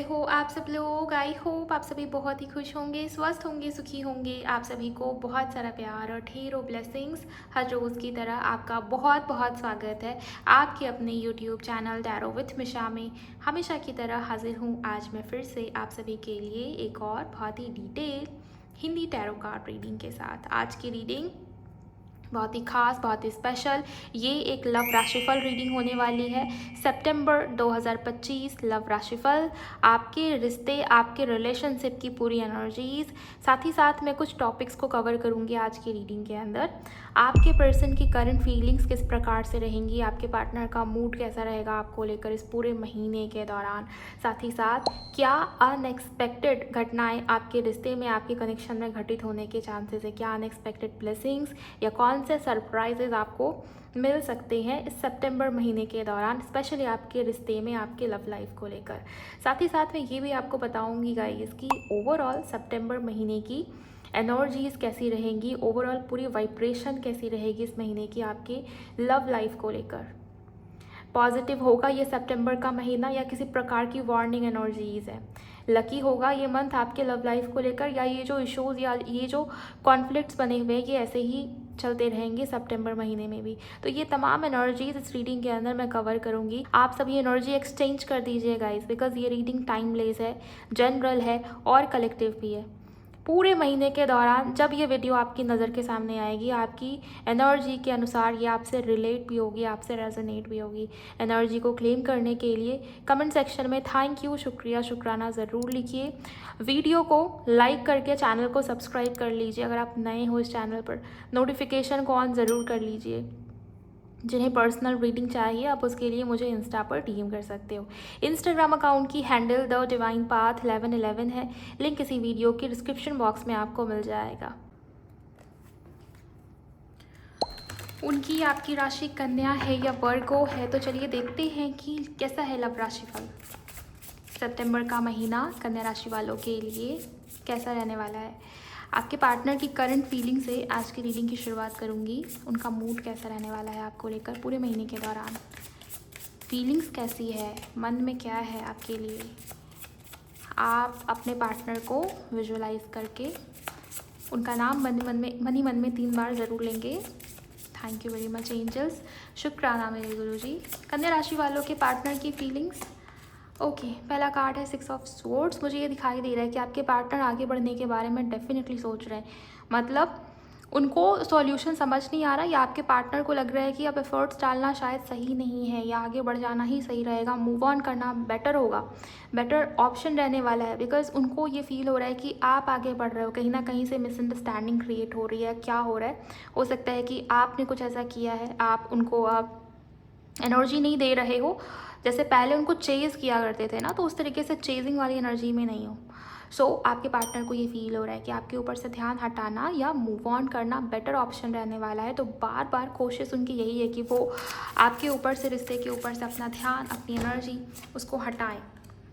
हो आप सब लोग। आई होप आप सभी बहुत ही खुश होंगे, स्वस्थ होंगे, सुखी होंगे। आप सभी को बहुत सारा प्यार और ढेरों ब्लेसिंग्स। हर रोज़ की तरह आपका बहुत बहुत स्वागत है आपके अपने यूट्यूब चैनल टैरो विथ मिशा में। हमेशा की तरह हाजिर हूँ आज मैं फिर से आप सभी के लिए एक और बहुत ही detail Hindi tarot card reading के साथ। आज की रीडिंग बहुत ही खास, बहुत ही स्पेशल। ये एक लव राशिफल रीडिंग होने वाली है। सितंबर 2025 लव राशिफल, आपके रिश्ते, आपके रिलेशनशिप की पूरी एनर्जीज, साथ ही साथ मैं कुछ टॉपिक्स को कवर करूँगी आज की रीडिंग के अंदर। आपके पर्सन की करंट फीलिंग्स किस प्रकार से रहेंगी, आपके पार्टनर का मूड कैसा रहेगा आपको लेकर इस पूरे महीने के दौरान, साथ ही साथ क्या अनएक्सपेक्टेड घटनाएं आपके रिश्ते में, आपके कनेक्शन में घटित होने के चांसेस है, क्या अनएक्सपेक्टेड ब्लेसिंग्स या कौन से सरप्राइजेज आपको मिल सकते हैं इस सितंबर महीने के दौरान, स्पेशली आपके रिश्ते में, आपके लव लाइफ को लेकर। साथ ही साथ मैं ये भी आपको बताऊंगी गाइस कि ओवरऑल सितंबर महीने की एनर्जीज कैसी रहेंगी, ओवरऑल पूरी वाइब्रेशन कैसी रहेगी इस महीने की आपके लव लाइफ को लेकर। पॉजिटिव होगा ये सितंबर का महीना या किसी प्रकार की वार्निंग एनर्जीज है। लकी होगा ये मंथ आपके लव लाइफ को लेकर, या ये जो इश्यूज या ये जो कॉन्फ्लिक्ट्स बने हुए हैं ये ऐसे ही चलते रहेंगे सितंबर महीने में भी। तो ये तमाम एनर्जीज इस रीडिंग के अंदर मैं कवर करूंगी। आप सभी एनर्जी एक्सचेंज कर दीजिए गाइस, बिकॉज ये रीडिंग टाइमलेस है, जनरल है और कलेक्टिव भी है। पूरे महीने के दौरान जब ये वीडियो आपकी नज़र के सामने आएगी, आपकी एनर्जी के अनुसार ये आपसे रिलेट भी होगी, आपसे रेजोनेट भी होगी। एनर्जी को क्लेम करने के लिए कमेंट सेक्शन में थैंक यू, शुक्रिया, शुक्राना ज़रूर लिखिए। वीडियो को लाइक करके चैनल को सब्सक्राइब कर लीजिए अगर आप नए हो इस चैनल पर। नोटिफिकेशन को ऑन ज़रूर कर लीजिए। जिन्हें पर्सनल रीडिंग चाहिए आप उसके लिए मुझे इंस्टा पर डीएम कर सकते हो। इंस्टाग्राम अकाउंट की हैंडल द डिवाइन पाथ 1111 है। लिंक इसी वीडियो के डिस्क्रिप्शन बॉक्स में आपको मिल जाएगा। उनकी आपकी राशि कन्या है या वर्गो है, तो चलिए देखते हैं कि कैसा है लव राशिफल। सितंबर का महीना कन्या राशि वालों के लिए कैसा रहने वाला है। आपके पार्टनर की करंट फीलिंग से आज की रीडिंग की शुरुआत करूंगी। उनका मूड कैसा रहने वाला है आपको लेकर पूरे महीने के दौरान, फीलिंग्स कैसी है, मन में क्या है आपके लिए। आप अपने पार्टनर को विजुअलाइज करके उनका नाम मन ही मन में 3 बार ज़रूर लेंगे। Thank you very much angels, शुक्राना मेरे गुरुजी। कन्या राशि वालों के पार्टनर की फीलिंग्स। ओके, पहला कार्ड है 6 ऑफ स्वॉर्ड्स। मुझे ये दिखाई दे रहा है कि आपके पार्टनर आगे बढ़ने के बारे में डेफिनेटली सोच रहे हैं। मतलब उनको सॉल्यूशन समझ नहीं आ रहा, या आपके पार्टनर को लग रहा है कि अब एफर्ट्स डालना शायद सही नहीं है, या आगे बढ़ जाना ही सही रहेगा, मूव ऑन करना बेटर होगा, बेटर ऑप्शन रहने वाला है। बिकॉज उनको ये फील हो रहा है कि आप आगे बढ़ रहे हो, कहीं ना कहीं से मिसअंडरस्टैंडिंग क्रिएट हो रही है। क्या हो रहा है, हो सकता है कि आपने कुछ ऐसा किया है, आप उनको आप एनर्जी नहीं दे रहे हो। जैसे पहले उनको चेज़ किया करते थे ना, तो उस तरीके से चेजिंग वाली एनर्जी में नहीं हो। सो आपके पार्टनर को ये फील हो रहा है कि आपके ऊपर से ध्यान हटाना या मूव ऑन करना बेटर ऑप्शन रहने वाला है। तो बार बार कोशिश उनकी यही है कि वो आपके ऊपर से, रिश्ते के ऊपर से अपना ध्यान, अपनी एनर्जी उसको हटाएं।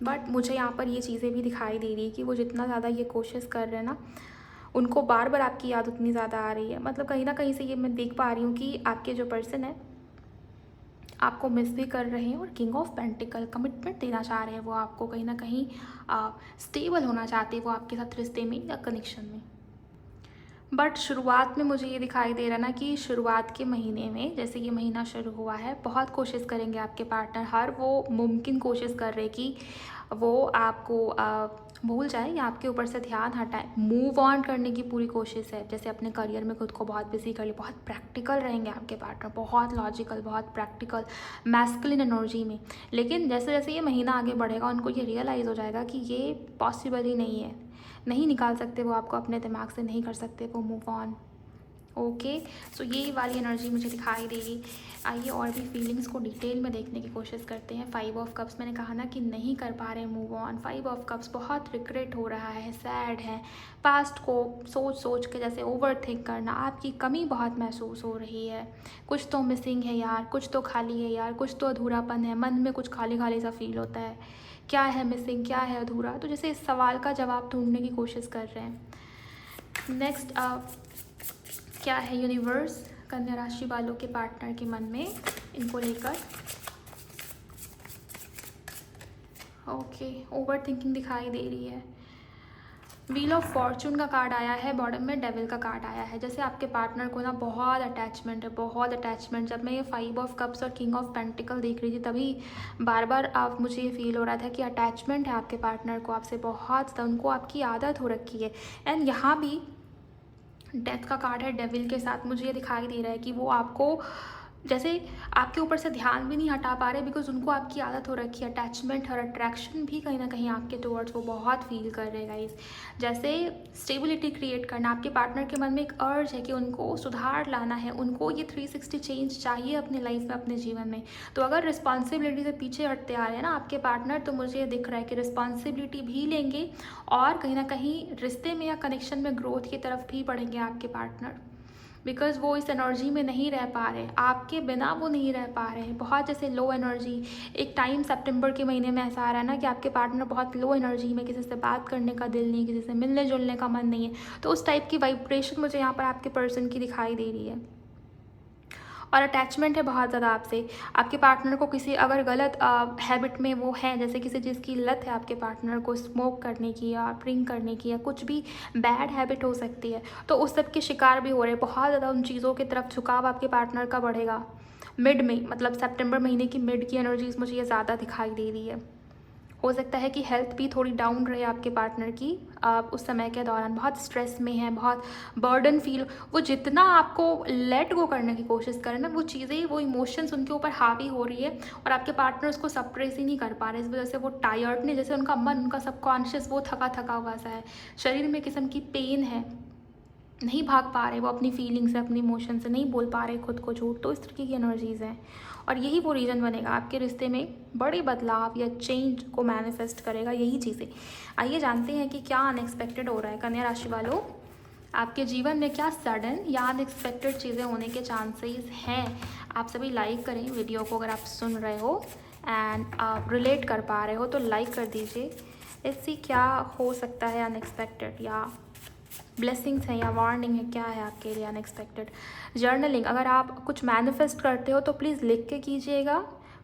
बट मुझे यहाँ पर ये चीज़ें भी दिखाई दे रही है कि वो जितना ज़्यादा ये कोशिश कर रहे हैं ना, उनको बार बार आपकी याद उतनी ज़्यादा आ रही है। मतलब कहीं ना कहीं से ये मैं देख पा रही हूँ कि आपके जो पर्सन है आपको मिस भी कर रहे हैं, और किंग ऑफ पेंटिकल कमिटमेंट देना चाह रहे हैं। वो आपको कहीं ना कहीं स्टेबल होना चाहते हैं वो आपके साथ रिश्ते में या कनेक्शन में। बट शुरुआत में मुझे ये दिखाई दे रहा ना कि शुरुआत के महीने में, जैसे ये महीना शुरू हुआ है, बहुत कोशिश करेंगे आपके पार्टनर, हर वो मुमकिन कोशिश कर रहे कि वो आपको भूल जाए या आपके ऊपर से ध्यान हटाए। मूव ऑन करने की पूरी कोशिश है, जैसे अपने करियर में खुद को बहुत बिजी कर ले। बहुत प्रैक्टिकल रहेंगे आपके पार्टनर, बहुत लॉजिकल, बहुत प्रैक्टिकल, मैस्कुलिन एनर्जी में। लेकिन जैसे जैसे ये महीना आगे बढ़ेगा उनको ये रियलाइज़ हो जाएगा कि ये पॉसिबल ही नहीं है, नहीं निकाल सकते वो आपको अपने दिमाग से, नहीं कर सकते वो मूव ऑन। ओके, सो ये वाली एनर्जी मुझे दिखाई देगी। आइए और भी फीलिंग्स को डिटेल में देखने की कोशिश करते हैं। 5 ऑफ कप्स, मैंने कहा ना कि नहीं कर पा रहे मूव ऑन। 5 ऑफ कप्स, बहुत रिग्रेट हो रहा है, सैड है, पास्ट को सोच सोच के जैसे ओवर थिंक करना, आपकी कमी बहुत महसूस हो रही है। कुछ तो मिसिंग है यार, कुछ तो खाली है यार, कुछ तो अधूरापन है, मन में कुछ खाली खाली सा फील होता है। क्या है मिसिंग, क्या है अधूरा, तो जैसे इस सवाल का जवाब ढूंढने की कोशिश कर रहे हैं। नेक्स्ट क्या है यूनिवर्स कन्या राशि वालों के पार्टनर के मन में इनको लेकर। ओके, ओवर थिंकिंग दिखाई दे रही है। व्हील ऑफ फॉर्चून का कार्ड आया है, बॉटम में डेविल का कार्ड आया है। जैसे आपके पार्टनर को ना बहुत अटैचमेंट है, बहुत अटैचमेंट। जब मैं ये 5 ऑफ कप्स और किंग ऑफ पेंटिकल देख रही थी तभी बार बार आप मुझे ये फील हो रहा था कि अटैचमेंट है आपके पार्टनर को आपसे बहुत ज़्यादा, उनको आपकी आदत हो रखी है। एंड यहाँ भी डेथ का कार्ड है डेविल के साथ। मुझे ये दिखाई दे रहा है कि वो आपको जैसे आपके ऊपर से ध्यान भी नहीं हटा पा रहे, बिकॉज उनको आपकी आदत हो रखी है। अटैचमेंट और अट्रैक्शन भी कहीं ना कहीं आपके टुवर्ड्स वो बहुत फील कर रहे हैं गाइस। जैसे स्टेबिलिटी क्रिएट करना, आपके पार्टनर के मन में एक अर्ज है कि उनको सुधार लाना है, उनको ये 360 चेंज चाहिए अपने लाइफ में, अपने जीवन में। तो अगर रिस्पॉन्सिबिलिटी से पीछे हटते आ रहे हैं ना आपके पार्टनर, तो मुझे ये दिख रहा है कि रिस्पॉन्सिबिलिटी भी लेंगे और कहीं ना कहीं रिश्ते में या कनेक्शन में ग्रोथ की तरफ भी बढ़ेंगे आपके पार्टनर। बिकॉज वो इस एनर्जी में नहीं रह पा रहे, आपके बिना वो नहीं रह पा रहे हैं। बहुत जैसे लो एनर्जी, एक टाइम सितंबर के महीने में ऐसा आ रहा है ना कि आपके पार्टनर बहुत लो एनर्जी में, किसी से बात करने का दिल नहीं, किसी से मिलने जुलने का मन नहीं है। तो उस टाइप की वाइब्रेशन मुझे यहाँ पर आपके पर्सन की दिखाई दे रही है। और अटैचमेंट है बहुत ज़्यादा आपसे। आपके पार्टनर को किसी अगर गलत हैबिट में वो है, जैसे किसी चीज़ की लत है आपके पार्टनर को, स्मोक करने की या ड्रिंक करने की या कुछ भी बैड हैबिट हो सकती है, तो उस सब के शिकार भी हो रहे हैं। बहुत ज़्यादा उन चीज़ों की तरफ झुकाव आपके पार्टनर का बढ़ेगा मिड में, मतलब सितंबर महीने की मिड की एनर्जीज मुझे ये ज़्यादा दिखाई दे रही है। हो सकता है कि हेल्थ भी थोड़ी डाउन रहे आपके पार्टनर की उस समय के दौरान। बहुत स्ट्रेस में है, बहुत बर्डन फील, वो जितना आपको लेट गो करने की कोशिश करें ना, वो चीज़ें, वो इमोशंस उनके ऊपर हावी हो रही है और आपके पार्टनर उसको सप्रेस ही नहीं कर पा रहे। इस वजह से वो टायर्ड नहीं, जैसे उनका मन, उनका सबकॉन्शियस वो थका थका हुआ सा है, शरीर में किस्म की पेन है, नहीं भाग पा रहे वो अपनी फीलिंग से, अपनी इमोशन से, नहीं बोल पा रहे खुद को झूठ। तो इस तरीके की एनर्जीज़ हैं और यही वो रीज़न बनेगा आपके रिश्ते में बड़े बदलाव या चेंज को मैनिफेस्ट करेगा, यही चीज़ें। आइए जानते हैं कि क्या अनएक्सपेक्टेड हो रहा है कन्या राशि वालों आपके जीवन में। क्या सडन या अनएक्सपेक्टेड चीज़ें होने के चांसेस हैं। आप सभी लाइक करें वीडियो को, अगर आप सुन रहे हो एंड आप रिलेट कर पा रहे हो तो लाइक कर दीजिए। इससे क्या हो सकता है अनएक्सपेक्टेड, या ब्लेसिंग्स है या वार्निंग है, क्या है आपके लिए अनएक्सपेक्टेड। जर्नलिंग, अगर आप कुछ मैनिफेस्ट करते हो तो प्लीज़ लिख के कीजिएगा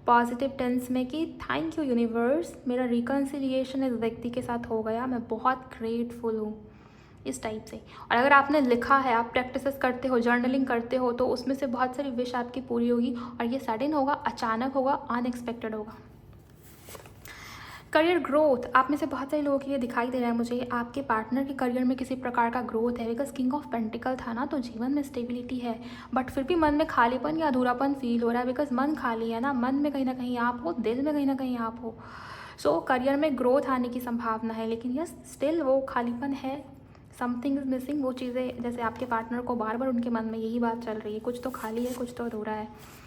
पॉजिटिव टेंस में कि थैंक यू यूनिवर्स, मेरा रिकन्सिलिएशन इस व्यक्ति के साथ हो गया, मैं बहुत ग्रेटफुल हूँ, इस टाइप से। और अगर आपने लिखा है, आप प्रैक्टिसेस करते हो, जर्नलिंग करते हो, तो उसमें से बहुत सारी विश आपकी पूरी होगी और ये सडन होगा, अचानक होगा, अनएक्सपेक्टेड होगा। करियर ग्रोथ, आप में से बहुत सारे लोगों के लिए दिखाई दे रहा है मुझे आपके पार्टनर के करियर में किसी प्रकार का ग्रोथ है। बिकॉज किंग ऑफ पेंटिकल था ना, तो जीवन में स्टेबिलिटी है, बट फिर भी मन में खालीपन या अधूरापन फील हो रहा है। बिकॉज मन खाली है ना, मन में कहीं ना कहीं आप हो, दिल में कहीं ना कहीं आप हो। सो करियर में ग्रोथ आने की संभावना है, लेकिन यस स्टिल वो खालीपन है, समथिंग इज़ मिसिंग। वो चीज़ें जैसे आपके पार्टनर को बार बार उनके मन में यही बात चल रही है, कुछ तो खाली है, कुछ तो अधूरा है।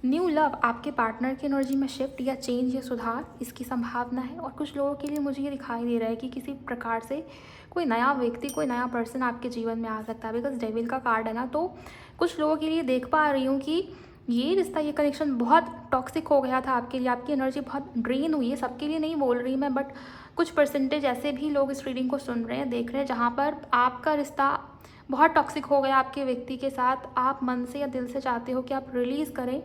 न्यू लव, आपके पार्टनर की एनर्जी में शिफ्ट या चेंज या सुधार, इसकी संभावना है। और कुछ लोगों के लिए मुझे ये दिखाई दे रहा है कि किसी प्रकार से कोई नया व्यक्ति, कोई नया पर्सन आपके जीवन में आ सकता है। बिकॉज डेविल का कार्ड है ना, तो कुछ लोगों के लिए देख पा रही हूँ कि ये रिश्ता, ये कनेक्शन बहुत टॉक्सिक हो गया था आपके लिए, आपकी एनर्जी बहुत ड्रेन हुई है। सबके लिए नहीं बोल रही मैं, बट कुछ परसेंटेज ऐसे भी लोग इस रीडिंग को सुन रहे हैं, देख रहे हैं, जहाँ पर आपका रिश्ता बहुत टॉक्सिक हो गया आपके व्यक्ति के साथ। आप मन से या दिल से चाहते हो कि आप रिलीज़ करें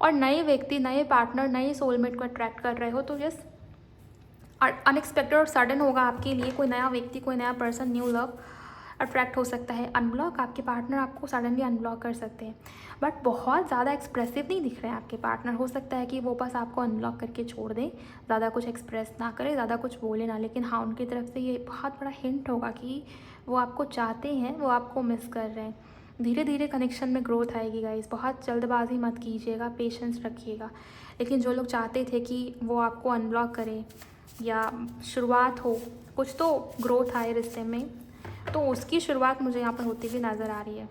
और नए व्यक्ति, नए पार्टनर, नए सोलमेट को अट्रैक्ट कर रहे हो। तो यस अनएक्सपेक्टेड और सडन होगा आपके लिए, कोई नया व्यक्ति, कोई नया पर्सन, न्यू लव अट्रैक्ट हो सकता है। अनब्लॉक, आपके पार्टनर आपको सडनली अनब्लॉक कर सकते हैं, बट बहुत ज़्यादा एक्सप्रेसिव नहीं दिख रहे हैं आपके पार्टनर। हो सकता है कि वो बस आपको अनब्लॉक करके छोड़ दें, ज़्यादा कुछ एक्सप्रेस ना करें, ज़्यादा कुछ बोले ना, लेकिन हाँ उनकी तरफ से ये बहुत बड़ा हिंट होगा कि वो आपको चाहते हैं, वो आपको मिस कर रहे हैं। धीरे धीरे कनेक्शन में ग्रोथ आएगी गाइस, बहुत जल्दबाजी मत कीजिएगा, पेशेंस रखिएगा। लेकिन जो लोग चाहते थे कि वो आपको अनब्लॉक करें या शुरुआत हो, कुछ तो ग्रोथ आए रिश्ते में, तो उसकी शुरुआत मुझे यहाँ पर होती हुई नज़र आ रही है।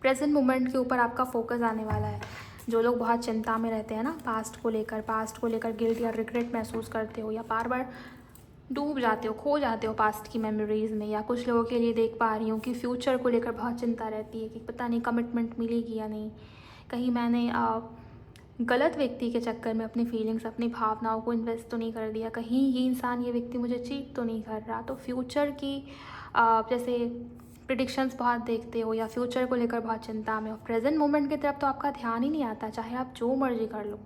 प्रेजेंट मोमेंट के ऊपर आपका फोकस आने वाला है। जो लोग बहुत चिंता में रहते हैं ना, पास्ट को लेकर गिल्ट या रिग्रेट महसूस करते हो, या बार बार डूब जाते हो, खो जाते हो पास्ट की मेमोरीज़ में, या कुछ लोगों के लिए देख पा रही हूँ कि फ्यूचर को लेकर बहुत चिंता रहती है कि पता नहीं कमिटमेंट मिलेगी या नहीं, कहीं मैंने गलत व्यक्ति के चक्कर में अपनी फीलिंग्स, अपनी भावनाओं को इन्वेस्ट तो नहीं कर दिया, कहीं ये इंसान, ये व्यक्ति मुझे चीट तो नहीं कर रहा। तो फ्यूचर की जैसे प्रिडिक्शंस बहुत देखते हो या फ्यूचर को लेकर बहुत चिंता में हो। प्रेजेंट मोमेंट की तरफ तो आपका ध्यान ही नहीं आता, चाहे आप जो मर्जी कर लो।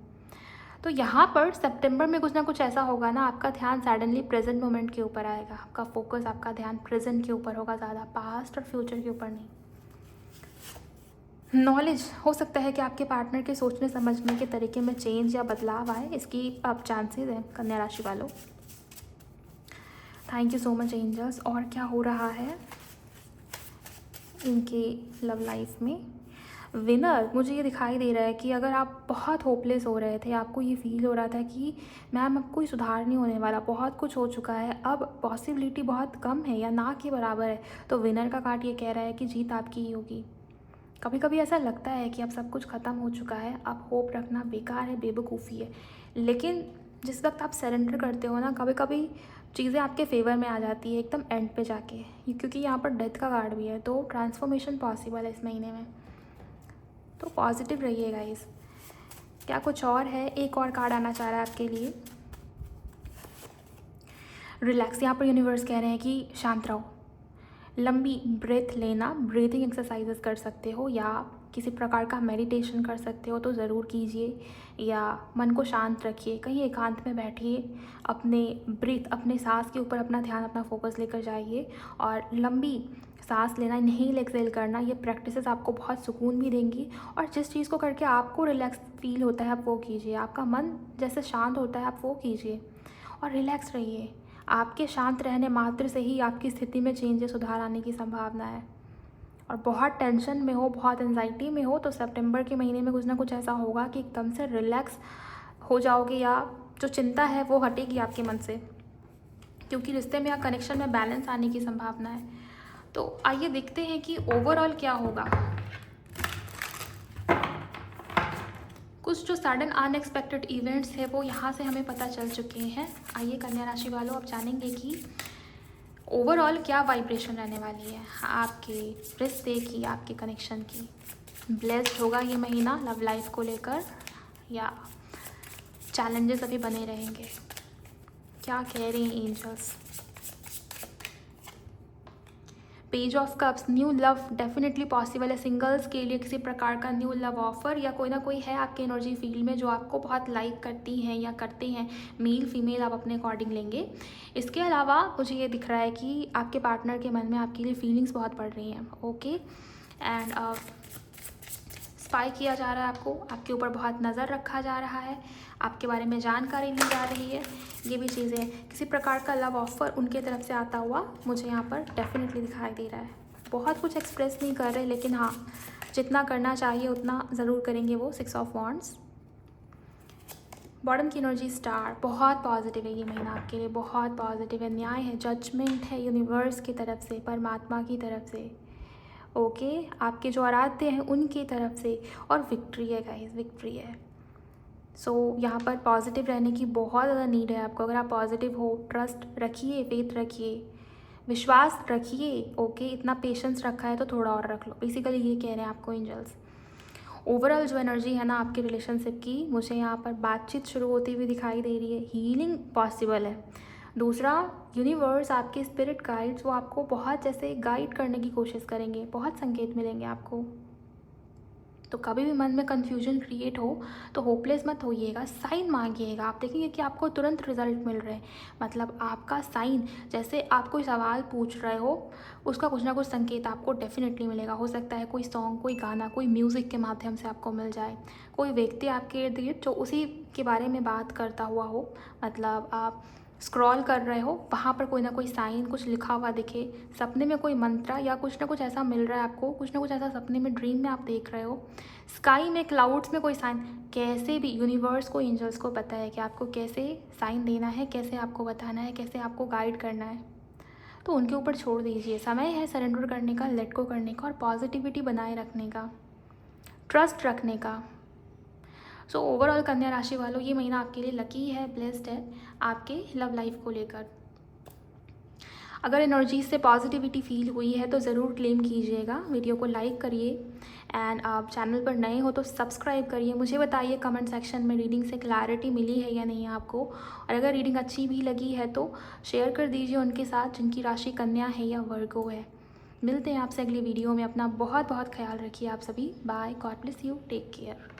तो यहाँ पर सितंबर में कुछ ना कुछ ऐसा होगा ना, आपका ध्यान सडनली प्रेजेंट मोमेंट के ऊपर आएगा, आपका फोकस, आपका ध्यान प्रेजेंट के ऊपर होगा, ज़्यादा पास्ट और फ्यूचर के ऊपर नहीं। नॉलेज हो सकता है कि आपके पार्टनर के सोचने समझने के तरीके में चेंज या बदलाव आए, इसकी अब चांसेस हैं कन्या राशि वालों। Thank you so much angels. और क्या हो रहा है इनके लव लाइफ में? विनर, मुझे ये दिखाई दे रहा है कि अगर आप बहुत होपलेस हो रहे थे, आपको ये फील हो रहा था कि मैम अब कोई सुधार नहीं होने वाला, बहुत कुछ हो चुका है, अब पॉसिबिलिटी बहुत कम है या ना के बराबर है, तो विनर का कार्ड ये कह रहा है कि जीत आपकी ही होगी। कभी कभी ऐसा लगता है कि अब सब कुछ ख़त्म हो चुका है, अब होप रखना बेकार है, बेवकूफ़ी है, लेकिन जिस वक्त आप सरेंडर करते हो ना, कभी कभी चीज़ें आपके फेवर में आ जाती है एकदम एंड पे जाके, क्योंकि यहाँ पर डेथ का कार्ड भी है, तो ट्रांसफॉर्मेशन पॉसिबल है इस महीने में। तो पॉजिटिव रहिए गाइस। क्या कुछ और है? एक और कार्ड आना चाह रहा है आपके लिए। रिलैक्स, यहाँ पर यूनिवर्स कह रहे हैं कि शांत रहो, लंबी ब्रेथ लेना, ब्रीथिंग एक्सरसाइजेस कर सकते हो या किसी प्रकार का मेडिटेशन कर सकते हो तो ज़रूर कीजिए, या मन को शांत रखिए, कहीं एकांत में बैठिए, अपने ब्रीथ, अपने सांस के ऊपर अपना ध्यान, अपना फोकस लेकर जाइए और लंबी सांस लेना, इनहेल एक्सहेल करना, ये प्रैक्टिसेस आपको बहुत सुकून भी देंगी। और जिस चीज़ को करके आपको रिलैक्स फील होता है आप वो कीजिए, आपका मन जैसे शांत होता है आप वो कीजिए और रिलैक्स रहिए। आपके शांत रहने मात्र से ही आपकी स्थिति में चेंज या सुधार आने की संभावना है। और बहुत टेंशन में हो, बहुत एंजाइटी में हो, तो सितंबर के महीने में कुछ ना कुछ ऐसा होगा कि एकदम से रिलैक्स हो जाओगे, या जो चिंता है वो हटेगी आपके मन से, क्योंकि रिश्ते में या कनेक्शन में बैलेंस आने की संभावना है। तो आइए देखते हैं कि ओवरऑल क्या होगा। कुछ जो सडन अनएक्सपेक्टेड इवेंट्स है वो यहाँ से हमें पता चल चुके हैं। आइए कन्या राशि वालों, अब जानेंगे कि ओवरऑल क्या वाइब्रेशन रहने वाली है आपके रिश्ते की, आपके कनेक्शन की। ब्लेस्ड होगा ये महीना लव लाइफ को लेकर, या चैलेंजेस अभी बने रहेंगे? क्या कह रहे हैं angels? Page of cups, new love definitely possible है। सिंगल्स के लिए किसी प्रकार का न्यू लव ऑफर, या कोई ना कोई है आपके एनर्जी फील्ड में जो आपको बहुत लाइक करती हैं या करते हैं, मेल फीमेल आप अपने अकॉर्डिंग लेंगे। इसके अलावा मुझे ये दिख रहा है कि आपके पार्टनर के मन में आपके लिए फीलिंग्स बहुत बढ़ रही हैं। ओके, एंड स्पाई किया जा रहा है आपको, आपके ऊपर बहुत नज़र रखा जा रहा है, आपके बारे में जानकारी ली जा रही है। ये भी चीज़ें, किसी प्रकार का लव ऑफर उनके तरफ से आता हुआ मुझे यहाँ पर डेफिनेटली दिखाई दे रहा है। बहुत कुछ एक्सप्रेस नहीं कर रहे, लेकिन हाँ, जितना करना चाहिए उतना ज़रूर करेंगे वो। 6 ऑफ वॉन्ड्स, बॉटम की एनर्जी स्टार, बहुत पॉजिटिव है ये महीना आपके लिए, बहुत पॉजिटिव है। न्याय है, जजमेंट है यूनिवर्स की तरफ से, परमात्मा की तरफ से, ओके, आपके जो आराध्य हैं उनकी तरफ से, और विक्ट्री है गाइस, विक्ट्री है। सो यहाँ पर पॉजिटिव रहने की बहुत ज़्यादा नीड है आपको। अगर आप पॉजिटिव हो, ट्रस्ट रखिए, फेथ रखिए, विश्वास रखिए, ओके, इतना पेशेंस रखा है तो थोड़ा और रख लो, बेसिकली ये कह रहे हैं आपको एंजल्स। ओवरऑल जो एनर्जी है ना आपके रिलेशनशिप की, मुझे यहाँ पर बातचीत शुरू होती हुई दिखाई दे रही है, हीलिंग पॉसिबल है। दूसरा, यूनिवर्स, आपके स्पिरिट गाइड्स, वो आपको बहुत जैसे गाइड करने की कोशिश करेंगे, बहुत संकेत मिलेंगे आपको। तो कभी भी मन में कन्फ्यूजन क्रिएट हो तो होपलेस मत होइएगा, साइन मांगिएगा, आप देखेंगे कि आपको तुरंत रिजल्ट मिल रहे हैं। मतलब आपका साइन, जैसे आप कोई सवाल पूछ रहे हो, उसका कुछ ना कुछ संकेत आपको डेफिनेटली मिलेगा। हो सकता है कोई सॉन्ग, कोई गाना, कोई म्यूज़िक के माध्यम से आपको मिल जाए, कोई व्यक्ति आपके इर्द गिर्द जो उसी के बारे में बात करता हुआ हो, मतलब आप स्क्रॉल कर रहे हो, वहाँ पर कोई ना कोई साइन, कुछ लिखा हुआ दिखे, सपने में कोई मंत्र या कुछ ना कुछ ऐसा मिल रहा है आपको, कुछ ना कुछ ऐसा सपने में, ड्रीम में आप देख रहे हो, स्काई में, क्लाउड्स में कोई साइन, कैसे भी यूनिवर्स को, एंजल्स को पता है कि आपको कैसे साइन देना है, कैसे आपको बताना है, कैसे आपको गाइड करना है। तो उनके ऊपर छोड़ दीजिए, समय है सरेंडर करने का, लेट गो करने का, और पॉजिटिविटी बनाए रखने का, ट्रस्ट रखने का। सो ओवरऑल कन्या राशि वालों, ये महीना आपके लिए लकी है, ब्लेस्ड है आपके लव लाइफ को लेकर। अगर एनर्जी से पॉजिटिविटी फील हुई है तो ज़रूर क्लेम कीजिएगा, वीडियो को लाइक करिए, एंड आप चैनल पर नए हो तो सब्सक्राइब करिए। मुझे बताइए कमेंट सेक्शन में रीडिंग से क्लैरिटी मिली है या नहीं आपको, और अगर रीडिंग अच्छी भी लगी है तो शेयर कर दीजिए उनके साथ जिनकी राशि कन्या है या वर्गो है। मिलते हैं आपसे अगली वीडियो में, अपना बहुत बहुत ख्याल रखिए आप सभी। Bye, God bless you, take care.